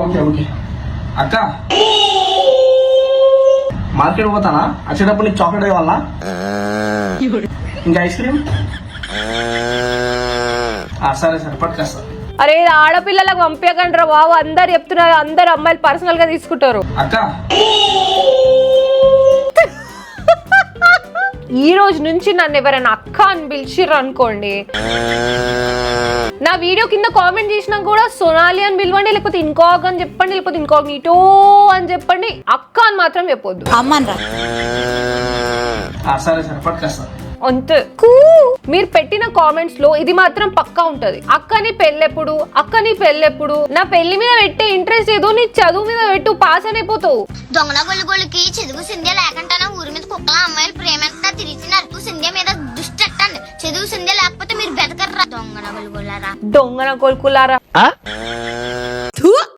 Okay okay అక్క market పోతానా వచ్చేటప్పుడు నీకు చాక్లెట్ ఇవ్వాలా ఇంకా ఐస్ క్రీమ్ సరే సరే పట్టుకొస్తా. అరే ఆడపిల్లలకు పంపించకండి రా బాబు, అందరు చెప్తున్నారు, అందరు అమ్మాయిలు పర్సనల్ గా తీసుకుంటారు. అక్క ఈ రోజు నుంచి నన్ను ఎవరైనా అక్క అని పిలిచిర్రు అనుకోండి, నా వీడియో కింద కామెంట్ చేసినా కూడా సోనాలి అని పిలవండి, లేకపోతే ఇంకాగ్ అని చెప్పండి, లేకపోతే ఇంకాగ్నిటో అని చెప్పండి, అక్క అని మాత్రం చెప్పొద్దు. సరే సరే పట్టుకొస్తా. అంతే. మీరు పెట్టిన కామెంట్స్ లో ఇది మాత్రం పక్కా ఉంటది, అక్కని పెళ్ళెప్పుడు, అక్కని పెళ్ళెప్పుడు. నా పెళ్లి మీద పెట్టే ఇంట్రెస్ట్ ఏదో నీ చదువు మీద పెట్టు, పాస్ అయిపోతావు. దొంగన గొల్లుగోళ్ళకి చదువు సింధ్య లేకుండా ఊరి మీద కుక్కల అమ్మాయిలు ప్రేమంతా తిరిగి నరుకు సింధ్య మీద దుష్టట్టండి. చదువు సింధ్య లేకపోతే మీరు బెతకర్రా దొంగన గొల్లుగోళ్ళారా. దొంగన కొలుకులారా.